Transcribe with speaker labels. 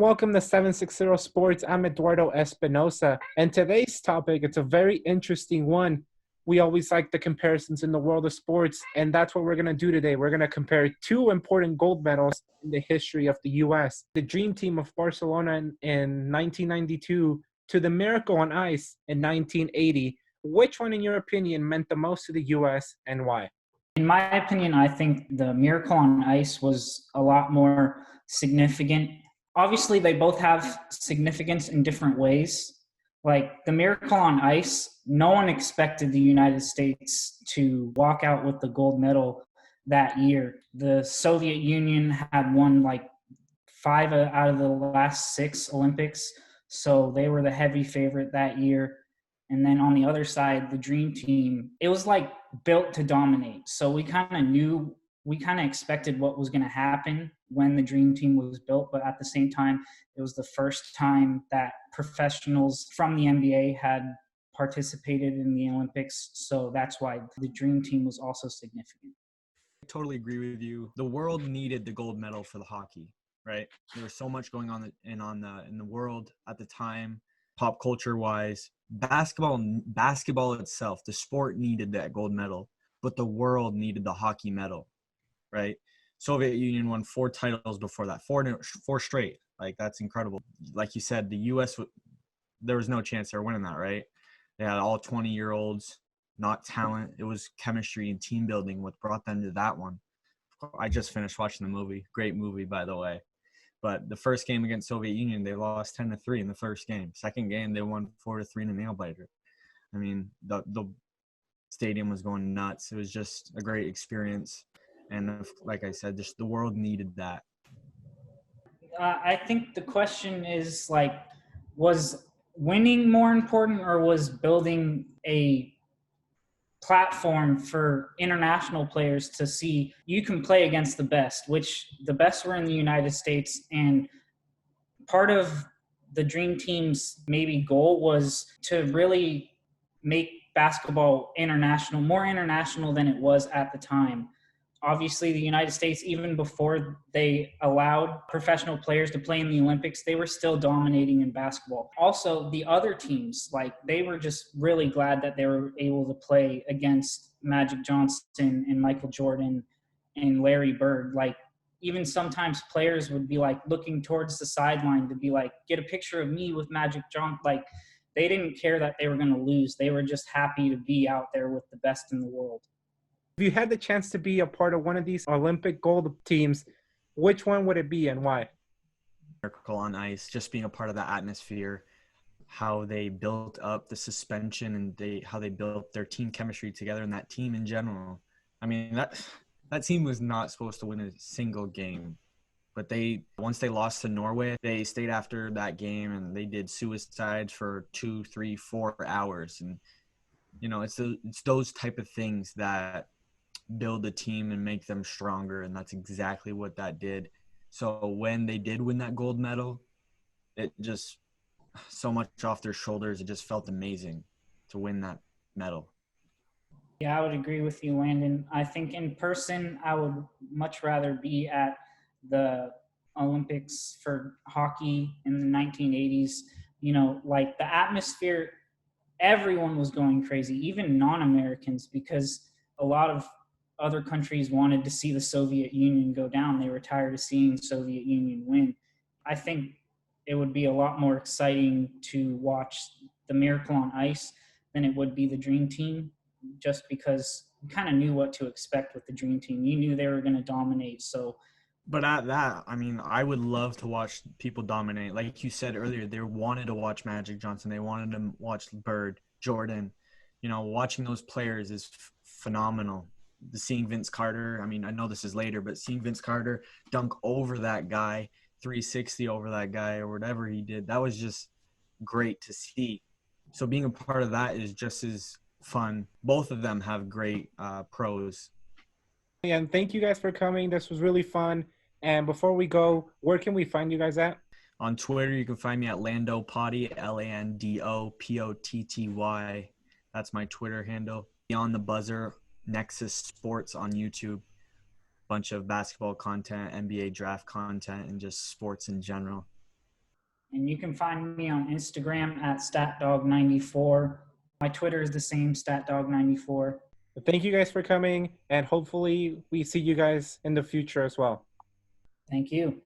Speaker 1: welcome to 760 Sports. I'm Eduardo Espinosa, and today's topic, it's a very interesting one. We always like the comparisons in the world of sports, and that's what we're going to do today. We're going to compare two important gold medals in the history of the U.S. The Dream Team of Barcelona in 1992 to the Miracle on Ice in 1980. Which one, in your opinion, meant the most to the U.S. and why?
Speaker 2: In my opinion, I think the Miracle on Ice was a lot more significant. Obviously, they both have significance in different ways. Like the Miracle on Ice, no one expected the United States to walk out with the gold medal that year. The Soviet Union had won like 5 out of the last 6 Olympics, so they were the heavy favorite that year. And then on the other side, the Dream Team, it was like built to dominate. So we kind of expected what was going to happen when the Dream Team was built. But at the same time, it was the first time that professionals from the NBA had participated in the Olympics. So that's why the Dream Team was also significant.
Speaker 3: I totally agree with you. The world needed the gold medal for the hockey, right? There was so much going on in the world at the time, pop culture wise. Basketball itself, the sport needed that gold medal, but the world needed the hockey medal, right? Soviet Union won 4 titles before that, four straight. Like, that's incredible. Like you said, the U.S., there was no chance they were winning that, right? They had all 20-year-olds, not talent. It was chemistry and team building what brought them to that one. I just finished watching the movie. Great movie, by the way. But the first game against Soviet Union, they lost 10-3 in the first game. Second game, they won 4-3 in a nail biter. I mean, the stadium was going nuts. It was just a great experience. And like I said, just the world needed that.
Speaker 2: I think the question is, like, was winning more important or was building a platform for international players to see you can play against the best, which the best were in the United States. And part of the Dream Team's maybe goal was to really make basketball international, more international than it was at the time. Obviously, the United States, even before they allowed professional players to play in the Olympics, they were still dominating in basketball. Also, the other teams, like, they were just really glad that they were able to play against Magic Johnson and Michael Jordan and Larry Bird. Like, even sometimes players would be like looking towards the sideline to be like, get a picture of me with Magic Johnson. Like, they didn't care that they were going to lose. They were just happy to be out there with the best in the world.
Speaker 1: If you had the chance to be a part of one of these Olympic gold teams, which one would it be and why?
Speaker 3: Miracle on Ice, just being a part of that atmosphere, how they built up the suspension and how they built their team chemistry together and that team in general. I mean, that team was not supposed to win a single game, but once they lost to Norway, they stayed after that game and they did suicides for 2, 3, 4 hours. And, you know, it's those type of things that build the team and make them stronger, and that's exactly what that did. So when they did win that gold medal, it just so much off their shoulders. It just felt amazing to win that medal.
Speaker 2: Yeah, I would agree with you, Landon. I think in person, I would much rather be at the Olympics for hockey in the 1980s. You know, like, the atmosphere, everyone was going crazy, even non-Americans, because a lot of other countries wanted to see the Soviet Union go down. They were tired of seeing Soviet Union win. I think it would be a lot more exciting to watch the Miracle on Ice than it would be the Dream Team, just because you kind of knew what to expect with the Dream Team. You knew they were going to dominate.
Speaker 3: But at that, I mean, I would love to watch people dominate. Like you said earlier, they wanted to watch Magic Johnson. They wanted to watch Bird, Jordan. You know, watching those players is phenomenal. Seeing Vince Carter, I mean, I know this is later, but seeing Vince Carter dunk over that guy, 360 over that guy or whatever he did, that was just great to see. So being a part of that is just as fun. Both of them have great pros.
Speaker 1: And thank you guys for coming. This was really fun. And before we go, where can we find you guys at?
Speaker 3: On Twitter, you can find me at Lando Potty, LandoPotty. That's my Twitter handle. Beyond the Buzzer, Nexus Sports on YouTube. Bunch of basketball content, NBA draft content, and just sports in general.
Speaker 2: And you can find me on Instagram at statdog94. My Twitter is the same, statdog94.
Speaker 1: Thank you guys for coming, and hopefully we see you guys in the future as well.
Speaker 2: Thank you.